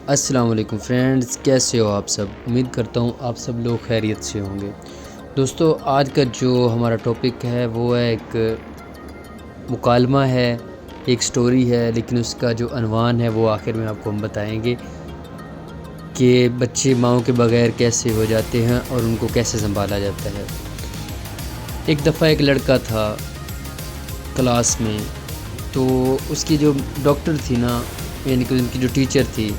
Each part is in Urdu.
السلام علیکم فرینڈز، کیسے ہو آپ سب؟ امید کرتا ہوں آپ سب لوگ خیریت سے ہوں گے۔ دوستو، آج کا جو ہمارا ٹاپک ہے وہ ہے ایک مکالمہ ہے، ایک سٹوری ہے، لیکن اس کا جو عنوان ہے وہ آخر میں آپ کو ہم بتائیں گے کہ بچے ماؤں کے بغیر کیسے ہو جاتے ہیں اور ان کو کیسے سنبھالا جاتا ہے۔ ایک دفعہ ایک لڑکا تھا کلاس میں، تو اس کی جو ڈاکٹر تھی نا، یعنی کہ ان کی جو ٹیچر تھی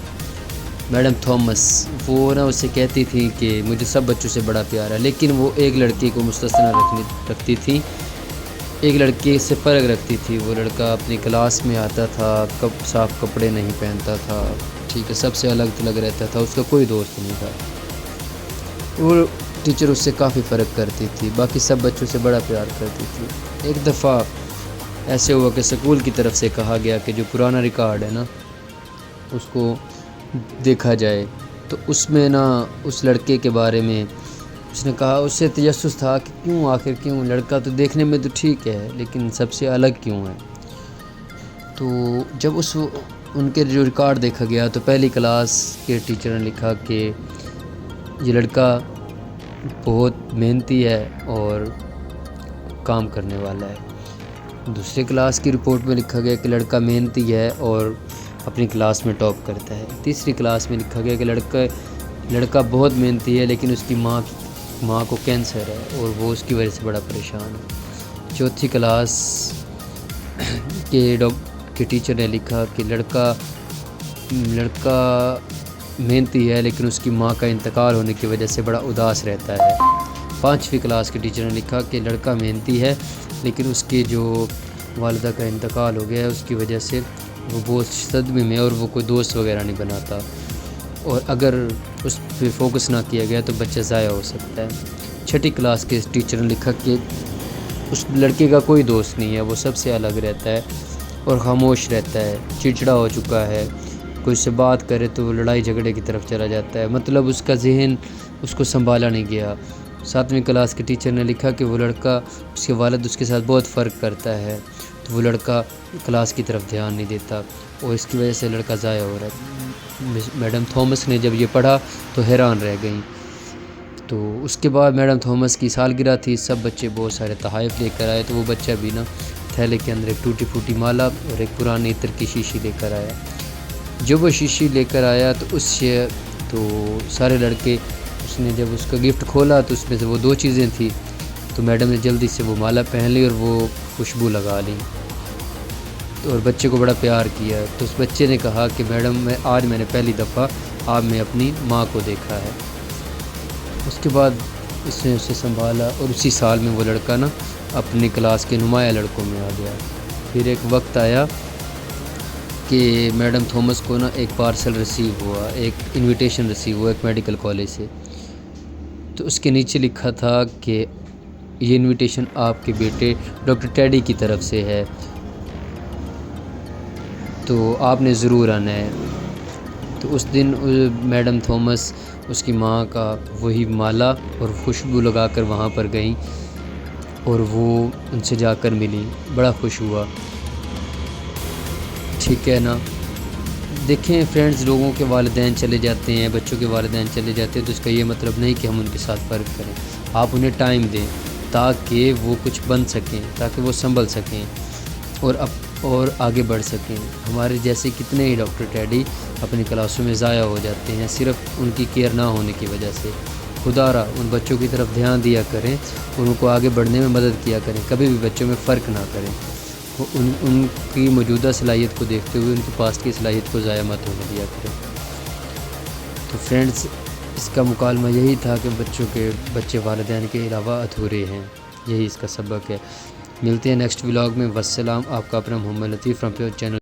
میڈم تھامس، وہ نا اسے کہتی تھی کہ مجھے سب بچوں سے بڑا پیار ہے، لیکن وہ ایک لڑکی کو مستثنا رکھتی تھی، ایک لڑکے سے فرق رکھتی تھی۔ وہ لڑکا اپنی کلاس میں آتا تھا، صاف کپڑے نہیں پہنتا تھا، ٹھیک ہے، سب سے الگ تھلگ رہتا تھا، اس کا کوئی دوست نہیں تھا۔ وہ ٹیچر اس سے کافی فرق کرتی تھی، باقی سب بچوں سے بڑا پیار کرتی تھی۔ ایک دفعہ ایسے ہوا کہ اسکول کی طرف سے کہا گیا کہ جو پرانا ریکارڈ ہے نا اس کو دیکھا جائے، تو اس میں نا اس لڑکے کے بارے میں اس نے کہا، اس سے تجسس تھا کہ آخر کیوں لڑکا تو دیکھنے میں تو ٹھیک ہے لیکن سب سے الگ کیوں ہے۔ تو جب ان کے جو ریکارڈ دیکھا گیا تو پہلی کلاس کے ٹیچر نے لکھا کہ یہ لڑکا بہت محنتی ہے اور کام کرنے والا ہے۔ دوسری کلاس کی رپورٹ میں لکھا گیا کہ لڑکا محنتی ہے اور اپنی کلاس میں ٹاپ کرتا ہے۔ تیسری کلاس میں لکھا گیا کہ لڑکا بہت محنتی ہے لیکن اس کی ماں کو کینسر ہے اور وہ اس کی وجہ سے بڑا پریشان ہے۔ چوتھی کلاس کے ٹیچر نے لکھا کہ لڑکا محنتی ہے لیکن اس کی ماں کا انتقال ہونے کی وجہ سے بڑا اداس رہتا ہے۔ پانچویں کلاس کے ٹیچر نے لکھا کہ لڑکا محنتی ہے لیکن اس کے جو والدہ کا انتقال ہو گیا ہے اس کی وجہ سے وہ بہت صدمے میں، اور وہ کوئی دوست وغیرہ نہیں بناتا، اور اگر اس پہ فوکس نہ کیا گیا تو بچہ ضائع ہو سکتا ہے۔ چھٹی کلاس کے ٹیچر نے لکھا کہ اس لڑکے کا کوئی دوست نہیں ہے، وہ سب سے الگ رہتا ہے اور خاموش رہتا ہے، چڑچڑا ہو چکا ہے، کوئی سے بات کرے تو وہ لڑائی جھگڑے کی طرف چلا جاتا ہے، مطلب اس کا ذہن اس کو سنبھالا نہیں گیا۔ ساتویں کلاس کے ٹیچر نے لکھا کہ وہ لڑکا، اس کے والد اس کے ساتھ بہت فرق کرتا ہے، تو وہ لڑکا کلاس کی طرف دھیان نہیں دیتا اور اس کی وجہ سے لڑکا ضائع ہو رہا ہے۔ میڈم تھامس نے جب یہ پڑھا تو حیران رہ گئیں۔ تو اس کے بعد میڈم تھامس کی سالگرہ تھی، سب بچے بہت سارے تحائف لے کر آئے، تو وہ بچہ بھی نا تھیلے کے اندر ایک ٹوٹی پھوٹی مالا اور ایک پرانی عطر کی شیشی لے کر آیا۔ جب وہ شیشی لے کر آیا تو سارے لڑکے، اس نے جب اس کا گفٹ کھولا تو اس میں سے وہ دو چیزیں تھیں، تو میڈم نے جلدی سے وہ مالا پہن لی اور وہ خوشبو لگا لی اور بچے کو بڑا پیار کیا۔ تو اس بچے نے کہا کہ میڈم، آج میں نے پہلی دفعہ آپ میں اپنی ماں کو دیکھا ہے۔ اس کے بعد اس نے اسے سنبھالا اور اسی سال میں وہ لڑکا نا اپنی کلاس کے نمایاں لڑکوں میں آ گیا۔ پھر ایک وقت آیا کہ میڈم تھامس کو نا ایک پارسل ریسیو ہوا، ایک انویٹیشن ریسیو ہوا ایک میڈیکل کالج سے، تو اس کے نیچے لکھا تھا کہ یہ انویٹیشن آپ کے بیٹے ڈاکٹر ٹیڈی کی طرف سے ہے، تو آپ نے ضرور آنا ہے۔ تو اس دن میڈم تھامس اس کی ماں کا وہی مالا اور خوشبو لگا کر وہاں پر گئیں اور وہ ان سے جا کر ملی، بڑا خوش ہوا، ٹھیک ہے نا۔ دیکھیں فرینڈز، لوگوں کے والدین چلے جاتے ہیں، بچوں کے والدین چلے جاتے ہیں، تو اس کا یہ مطلب نہیں کہ ہم ان کے ساتھ فرق کریں۔ آپ انہیں ٹائم دیں تاکہ وہ کچھ بن سکیں، تاکہ وہ سنبھل سکیں اور آگے بڑھ سکیں۔ ہمارے جیسے کتنے ہی ڈاکٹر ٹیڈی اپنی کلاسوں میں ضائع ہو جاتے ہیں صرف ان کی کیئر نہ ہونے کی وجہ سے۔ خدا را ان بچوں کی طرف دھیان دیا کریں، ان کو آگے بڑھنے میں مدد کیا کریں، کبھی بھی بچوں میں فرق نہ کریں، ان کی موجودہ صلاحیت کو دیکھتے ہوئے ان کی پاسٹ کی صلاحیت کو ضائع مت ہونے دیا کریں۔ تو فرینڈز، اس کا مکالمہ یہی تھا کہ بچے والدین کے علاوہ ادھورے ہیں، یہی اس کا سبق ہے۔ ملتے ہیں نیکسٹ ولاگ میں۔ والسلام، آپ کا اپنا محمد لطیف فرام پیور چینل۔